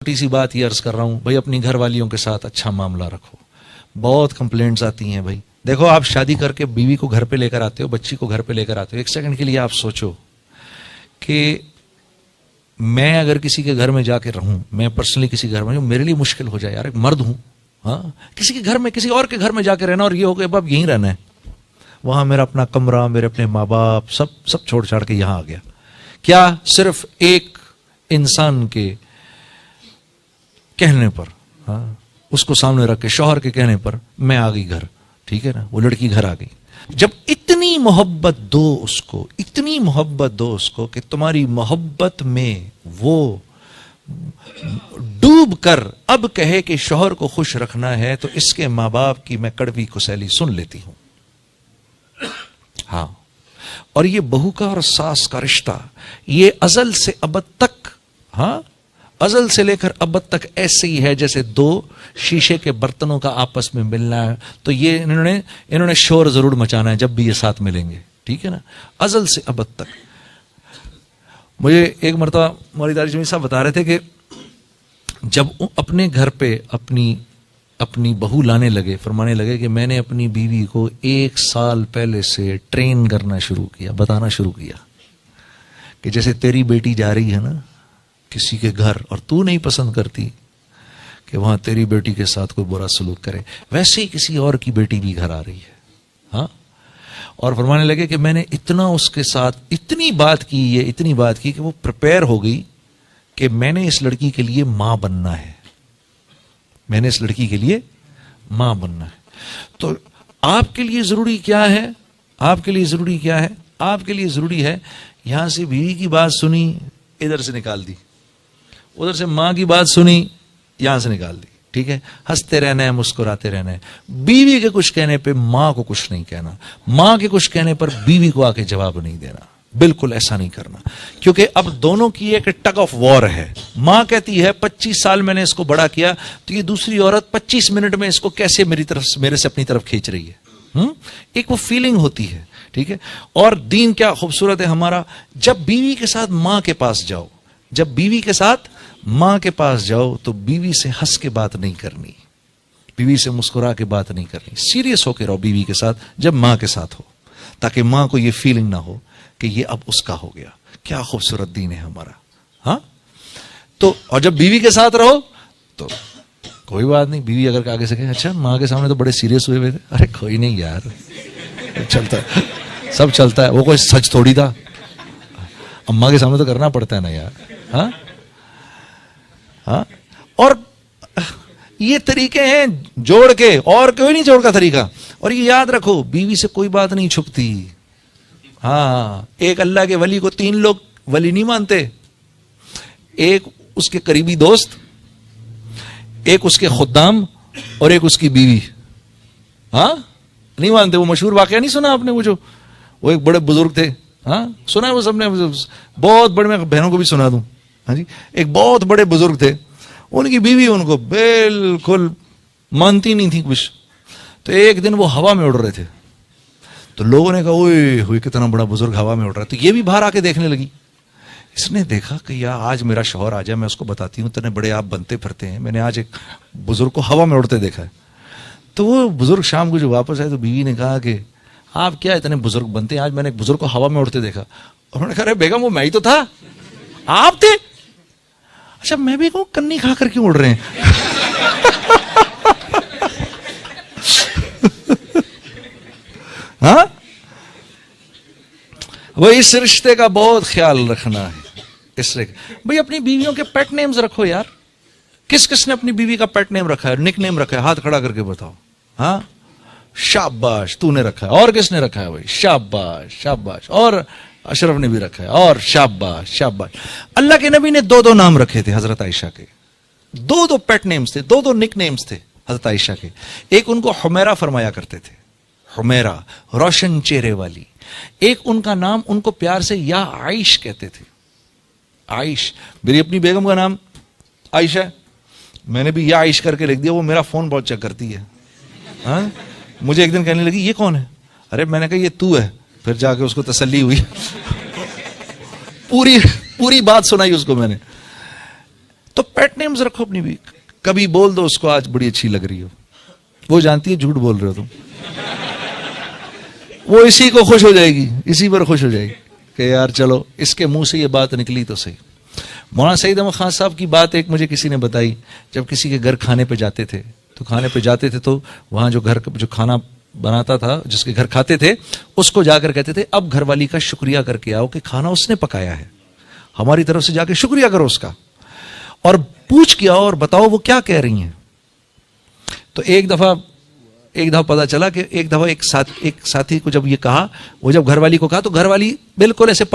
چھوٹی سی بات یہ عرض کر رہا ہوں بھائی، اپنی گھر والیوں کے ساتھ اچھا معاملہ رکھو. بہت کمپلینٹس آتی ہیں بھائی. دیکھو، آپ شادی کر کے بیوی کو گھر پہ لے کر آتے ہو، بچی کو گھر پہ لے کر آتے ہو. ایک سیکنڈ کے لیے آپ سوچو کہ میں اگر کسی کے گھر میں جا کے رہوں، میں پرسنلی کسی گھر میں، میرے لیے مشکل ہو جائے یار، ایک مرد ہوں، ہاں، کسی کے گھر میں، کسی اور کے گھر میں جا کے رہنا، اور یہ ہو کہ اب یہیں رہنا ہے، وہاں میرا اپنا کمرہ، میرے اپنے ماں باپ، سب چھوڑ چھاڑ کے یہاں آ گیا. کیا صرف ایک انسان کے کہنے پر، ہاں، اس کو سامنے رکھ کے، شوہر کے کہنے پر میں آ گئی گھر، ٹھیک ہے نا، وہ لڑکی گھر آ گئی. جب اتنی محبت دو اس کو، اتنی محبت دو اس کو کہ تمہاری محبت میں وہ ڈوب کر اب کہے کہ شوہر کو خوش رکھنا ہے، تو اس کے ماں باپ کی میں کڑوی کسیلی سن لیتی ہوں. ہاں، اور یہ بہو کا اور ساس کا رشتہ یہ ازل سے ابد تک، ہاں، ازل سے لے کر ابد تک ایسے ہی ہے جیسے دو شیشے کے برتنوں کا آپس میں ملنا ہے. تو یہ انہوں نے شور ضرور مچانا ہے جب بھی یہ ساتھ ملیں گے، ٹھیک ہے نا، ازل سے ابد تک. مجھے ایک مرتبہ مولانا داڑھی جمیل صاحب بتا رہے تھے کہ جب اپنے گھر پہ اپنی بہو لانے لگے، فرمانے لگے کہ میں نے اپنی بیوی کو 1 سال پہلے سے ٹرین کرنا شروع کیا، بتانا شروع کیا کہ جیسے تیری بیٹی جا رہی ہے نا کسی کے گھر، اور تو نہیں پسند کرتی کہ وہاں تیری بیٹی کے ساتھ کوئی برا سلوک کرے، ویسے ہی کسی اور کی بیٹی بھی گھر آ رہی ہے. ہاں، اور فرمانے لگے کہ میں نے اتنا اس کے ساتھ اتنی بات کی کہ وہ پریپئر ہو گئی کہ میں نے اس لڑکی کے لیے ماں بننا ہے، میں نے اس لڑکی کے لیے ماں بننا ہے. تو آپ کے لیے ضروری کیا ہے؟ آپ کے لیے ضروری کیا ہے؟ آپ کے لیے ضروری ہے یہاں سے بیوی کی بات سنی، ادھر سے نکال دی، ادھر سے ماں کی بات سنی، یہاں سے نکال دی، ٹھیک ہے، ہنستے رہنا ہے، مسکراتے رہنا ہے. بیوی کے کچھ کہنے پہ ماں کو کچھ نہیں کہنا، ماں کے کچھ کہنے پر بیوی کو آ کے جواب نہیں دینا، بالکل ایسا نہیں کرنا. کیونکہ اب دونوں کی ایک ٹگ آف وار ہے. ماں کہتی ہے 25 سال میں نے اس کو بڑا کیا، تو یہ دوسری عورت 25 منٹ میں اس کو کیسے میرے سے اپنی طرف کھینچ رہی ہے. ایک وہ فیلنگ ہوتی ہے، ٹھیک ہے. اور دین کیا خوبصورت ہے ہمارا، جب بیوی کے ساتھ ماں کے پاس جاؤ، جب بیوی کے ساتھ ماں کے پاس جاؤ تو بیوی سے ہنس کے بات نہیں کرنی، بیوی سے مسکرا کے بات نہیں کرنی، سیریس ہو کے رہو بیوی کے ساتھ جب ماں کے ساتھ ہو، تاکہ ماں کو یہ فیلنگ نہ ہو کہ یہ اب اس کا ہو گیا. کیا خوبصورت دین ہے ہمارا. ہاں، تو اور جب بیوی کے ساتھ رہو تو کوئی بات نہیں، بیوی اگر آگے سے کہے اچھا ماں کے سامنے تو بڑے سیریس ہوئے تھے، ارے کوئی نہیں یار، چلتا ہے، سب چلتا ہے، وہ کوئی سچ تھوڑی تھا، اماں کے سامنے تو کرنا پڑتا ہے نا یار. ہاں ہاں، اور یہ طریقے ہیں جوڑ کے، اور کوئی نہیں جوڑ کا طریقہ. اور یہ یاد رکھو بیوی سے کوئی بات نہیں چھپتی. ہاں، ایک اللہ کے ولی کو 3 لوگ ولی نہیں مانتے، ایک اس کے قریبی دوست، ایک اس کے خدام، اور ایک اس کی بیوی. ہاں، نہیں مانتے. وہ مشہور واقعہ نہیں سنا آپ نے، وہ ایک بڑے بزرگ تھے، ہاں سنا ہے وہ سب نے، بہت بڑے، میں بہنوں کو بھی سنا دوں. ہاں جی، ایک بہت بڑے بزرگ تھے، ان کی بیوی ان کو بالکل مانتی نہیں تھی کچھ. تو ایک دن وہ ہوا میں اڑ رہے تھے، تو لوگوں نے کہا اوئے ہوئے کتنا بڑا بزرگ ہوا میں اڑ رہا ہے. تو یہ بھی باہر آ کے دیکھنے لگی. اس نے دیکھا کہ یار آج میرا شوہر آ جائے، میں اس کو بتاتی ہوں اتنے بڑے آپ بنتے پھرتے ہیں، میں نے آج ایک بزرگ کو ہوا میں اڑتے دیکھا ہے. تو وہ بزرگ شام کو جو واپس آئے تو بیوی نے کہا کہ آپ کیا اتنے بزرگ بنتے ہیں، آج میں نے ایک بزرگ کو ہوا میں اڑتے دیکھا. انہوں نے کہا ارے بیگم وہ میں ہی تو تھا، آپ تھے. اچھا میں بھی کہوں کنی کھا کر کیوں اڑ رہے ہیں. ہاں، وہ اس رشتے کا بہت خیال رکھنا ہے. اس بھئی اپنی بیویوں کے پیٹ نیمز رکھو یار. کس کس نے اپنی بیوی کا پیٹ نیم رکھا ہے، نک نیم رکھا ہے؟ ہاتھ کھڑا کر کے بتاؤ. ہاں، شاباش تو نے رکھا ہے. اور کس نے رکھا ہے بھائی؟ شاباش شاباش. اور اشرف نے بھی رکھا ہے. اور شاباش شاباش. اللہ کے نبی نے 2 نام رکھے تھے حضرت عائشہ کے، 2 پیٹ نیمز تھے، 2 نک نیمز تھے حضرت عائشہ کے. ایک ان کو حمیرہ فرمایا کرتے تھے، حمیرہ روشن چہرے والی. ایک ان کا نام ان کو پیار سے یا عائش کہتے تھے. عائش، میری اپنی بیگم کا نام عائشہ ہے، میں نے بھی یا عائش کر کے لکھ دیا. وہ میرا فون بہت چیک کرتی ہے. ہاں، مجھے ایک دن کہنے لگی یہ کون ہے؟ ارے میں نے کہا یہ تو ہے. پھر جا کے اس کو تسلی ہوئی، پوری بات سنائی اس کو میں نے. تو پیٹ نیمز رکھو اپنی بھی. کبھی بول دو اس کو آج بڑی اچھی لگ رہی ہو, وہ جانتی ہے جھوٹ بول رہے ہو تم, وہ اسی کو خوش ہو جائے گی, اسی پر خوش ہو جائے گی کہ یار چلو اس کے منہ سے یہ بات نکلی تو صحیح. مولانا سعید احمد خان صاحب کی بات ایک مجھے کسی نے بتائی, جب کسی کے گھر کھانے پہ جاتے تھے تو وہاں جو گھر جو کھانا بناتا تھا, جس کے گھر کھاتے تھے, اس کو جا کر کہتے تھے اب گھر والی کا شکریہ کر کے آؤ کہ کھانا اس نے پکایا ہے, ہماری طرف سے جا کے شکریہ کرو اس کا, اور پوچھ کے آؤ اور بتاؤ وہ کیا کہہ رہی ہیں. تو ایک دفعہ پتا چلا کہ ایک دفعہ ایک ساتھی کو جب یہ کہا, وہ جب گھر والی کو کہا تو گھر والی بالکل ایسے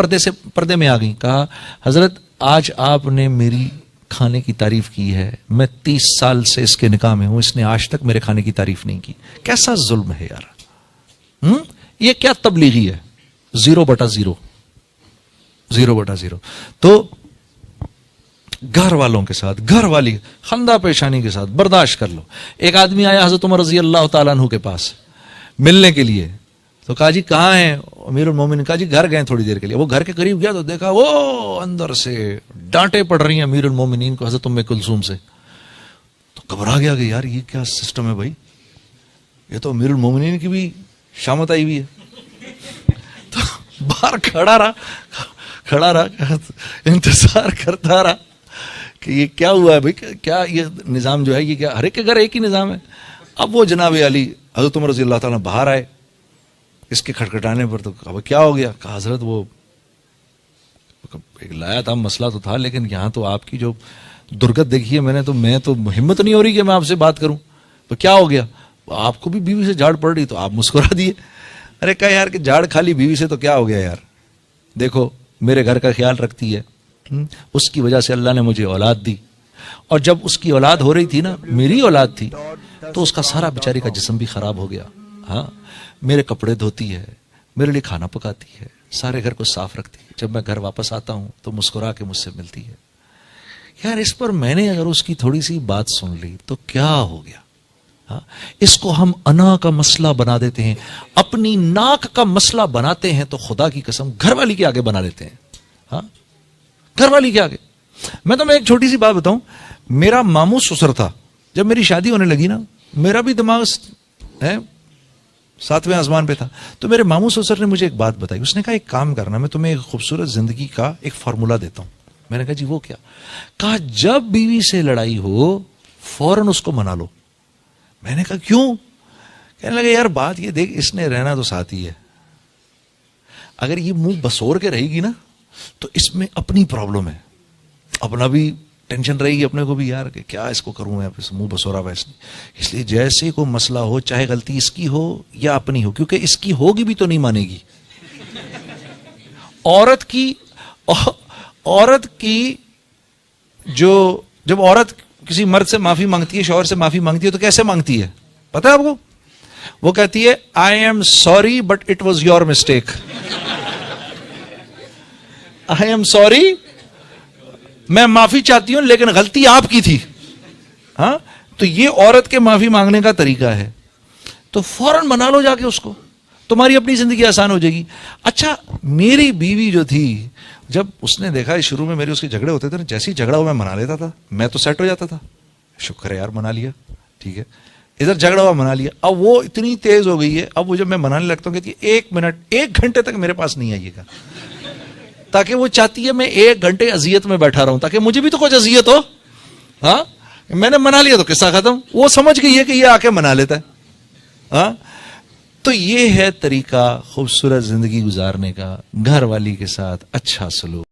پردے میں آ گئی. کہا حضرت آج آپ نے میری کھانے کی تعریف کی ہے, میں 30 سال سے اس کے نکاح میں ہوں, اس نے آج تک میرے کھانے کی تعریف نہیں کی. کیسا ظلم ہے یار, یہ کیا تبلیغی ہے, 0/0. تو گھر والوں کے ساتھ, گھر والی خندہ پیشانی کے ساتھ برداشت کر لو. ایک آدمی آیا حضرت عمر رضی اللہ تعالیٰ عنہ کے پاس ملنے کے لیے, تو کہا جی کہاں ہیں امیر المومنین؟ کہا جی گھر گئے تھوڑی دیر کے لیے. وہ گھر کے قریب گیا تو دیکھا وہ اندر سے ڈانٹے پڑ رہی ہیں امیر المومنین کو حضرت ام کلثوم سے. تو گھبرا گیا کہ یار یہ کیا سسٹم ہے بھائی, یہ تو امیر المومنین کی بھی شامت آئی ہوئی ہے. تو باہر کھڑا رہا انتظار کرتا رہا کہ یہ کیا ہوا ہے بھائی, کیا یہ نظام جو ہے یہ کیا, ہر ایک کے گھر ایک ہی نظام ہے. اب وہ جناب علی حضرت عمر رضی اللہ تعالیٰ باہر آئے, اس کے کھٹکھٹانے پر تو کہا کیا ہو گیا؟ کہا حضرت وہ ایک لایا تھا, مسئلہ تو تھا, لیکن یہاں تو آپ کی جو درگت دیکھی ہے میں تو ہمت نہیں ہو رہی کہ میں آپ سے بات کروں. تو کیا ہو گیا؟ آپ کو بھی بیوی سے جھاڑ پڑ رہی, تو آپ مسکرا دیے. ارے کہا یار کہ جھاڑ کھا لی بیوی سے تو کیا ہو گیا یار, دیکھو میرے گھر کا خیال رکھتی ہے, اس کی وجہ سے اللہ نے مجھے اولاد دی, اور جب اس کی اولاد ہو رہی تھی نا, میری اولاد تھی, تو اس کا سارا بیچاری کا جسم بھی خراب ہو گیا. ہاں میرے کپڑے دھوتی ہے, میرے لیے کھانا پکاتی ہے, سارے گھر کو صاف رکھتی ہے, جب میں گھر واپس آتا ہوں تو مسکرا کے مجھ سے ملتی ہے. یار اس پر میں نے اگر اس کی تھوڑی سی بات سن لی تو کیا ہو گیا؟ ہاں اس کو ہم انا کا مسئلہ بنا دیتے ہیں, اپنی ناک کا مسئلہ بناتے ہیں, تو خدا کی قسم گھر والی کے آگے بنا لیتے ہیں. ہاں گھر والی کے آگے. میں تمہیں ایک چھوٹی سی بات بتاؤں, میرا ماموں سسر تھا, جب میری شادی ہونے لگی نا, میرا بھی دماغ 7ویں آسمان پہ تھا. تو میرے ماموں سسر نے مجھے ایک بات بتائی. اس نے کہا ایک کام کرنا, میں تمہیں ایک خوبصورت زندگی کا ایک فارمولا دیتا ہوں. میں نے کہا جی وہ کیا؟ کہا جب بیوی سے لڑائی ہو فوراً اس کو منا لو. میں نے کہا کیوں؟ کہنے لگا یار بات یہ دیکھ, اس نے رہنا تو ساتھ ہی ہے, اگر یہ منہ بسور کے رہے گی نا تو اس میں اپنی پرابلم ہے, اپنا بھی ٹینشن رہے گی اپنے کو بھی, یار کہ کیا اس کو کروں میں, منہ بسورا ہوا اس نے. اس لیے جیسے کوئی مسئلہ ہو, چاہے غلطی اس کی ہو یا اپنی ہو, کیونکہ اس کی ہوگی بھی تو نہیں مانے گی. عورت کی جو جب عورت کسی مرد سے معافی مانگتی ہے, شوہر سے معافی مانگتی ہے, تو کیسے مانگتی ہے پتہ ہے آپ کو؟ وہ کہتی ہے I am sorry but it was your mistake. I am sorry, میں معافی چاہتی ہوں لیکن غلطی آپ کی تھی. ہاں تو یہ عورت کے معافی مانگنے کا طریقہ ہے. تو فوراً منا لو جا کے اس کو, تمہاری اپنی زندگی آسان ہو جائے گی. اچھا میری بیوی جو تھی, جب اس نے دیکھا شروع میں میرے اس کے جھگڑے ہوتے تھے نا, جیسے ہی جھگڑا ہوا میں منا لیتا تھا, میں تو سیٹ ہو جاتا تھا, شکر ہے یار منا لیا, ٹھیک ہے. ادھر جھگڑا ہوا منا لیا. اب وہ اتنی تیز ہو گئی ہے, اب وہ جب میں منانے لگتا ہوں کہتی ہے 1 منٹ 1 گھنٹے تک میرے پاس نہیں آئیے گا, تاکہ وہ چاہتی ہے میں 1 گھنٹے اذیت میں بیٹھا رہا ہوں تاکہ مجھے بھی تو کچھ اذیت ہو. ہاں میں نے منا لیا تو قصہ ختم. وہ سمجھ گئی ہے کہ یہ آ کے منا لیتا ہے. ہاں تو یہ ہے طریقہ خوبصورت زندگی گزارنے کا, گھر والی کے ساتھ اچھا سلوک.